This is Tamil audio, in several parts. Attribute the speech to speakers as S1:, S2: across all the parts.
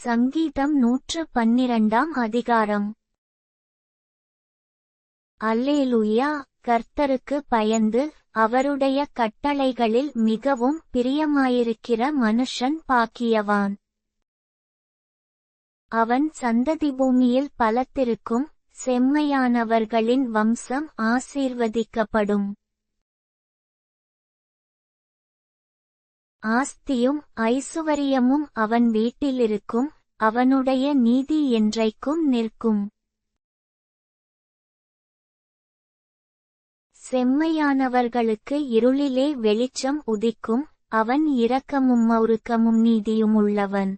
S1: சங்கீதம் 112 அதிகாரம். அல்லேலூயா. கர்த்தருக்கு பயந்து அவருடைய கட்டளைகளில் மிகவும் பிரியமாயிருக்கிற மனுஷன் பாக்கியவான். அவன் சந்ததி பூமியில் பலத்திருக்கும், செம்மையானவர்களின் வம்சம் ஆசீர்வதிக்கப்படும். ஆஸ்தியும் ஐசுவரியமும் அவன் வீட்டிலிருக்கும், அவனுடைய நீதி என்றைக்கும் நிற்கும். செம்மையானவர்களுக்கு இருளிலே வெளிச்சம் உதிக்கும், அவன் இரக்கமும் ஒழுக்கமும் நீதியும் உள்ளவன்.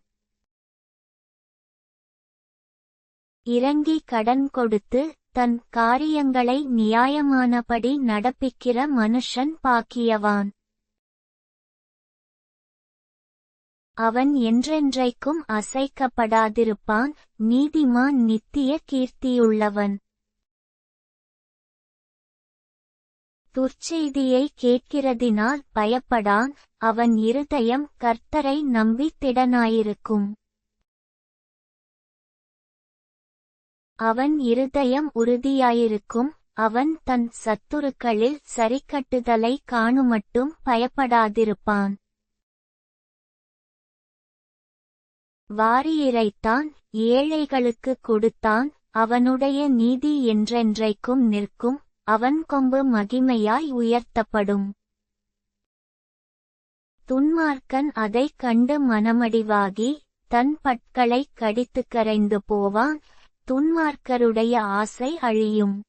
S1: இரங்கி கடன் கொடுத்து தன் காரியங்களை நியாயமானபடி நடப்பிக்கிற மனுஷன் பாக்கியவான். அவன் என்றென்றைக்கும் அசைக்கப்படாதிருப்பான், நீதிமான் நித்திய கீர்த்தியுள்ளவன். துர்ச்செய்தியை கேட்கிறதினால் பயப்படான், அவன் இருதயம் கர்த்தரை நம்பி திடனாயிருக்கும். அவன் இருதயம் உறுதியாயிருக்கும், அவன் தன் சத்துருக்களில் சரிக்கட்டுதலை காணுமட்டும் பயப்படாதிருப்பான். வாரி இறைத்தான், ஏழைகளுக்கு கொடுத்தான், அவனுடைய நீதி என்றென்றைக்கும் நிற்கும், அவன் கொம்பு மகிமையாய் உயர்த்தப்படும். துன்மார்க்கன் அதைக் கண்டு மனமடிவாகி தன் பற்களைக் கடித்துக் கரைந்து போவான், துன்மார்க்கருடைய ஆசை அழியும்.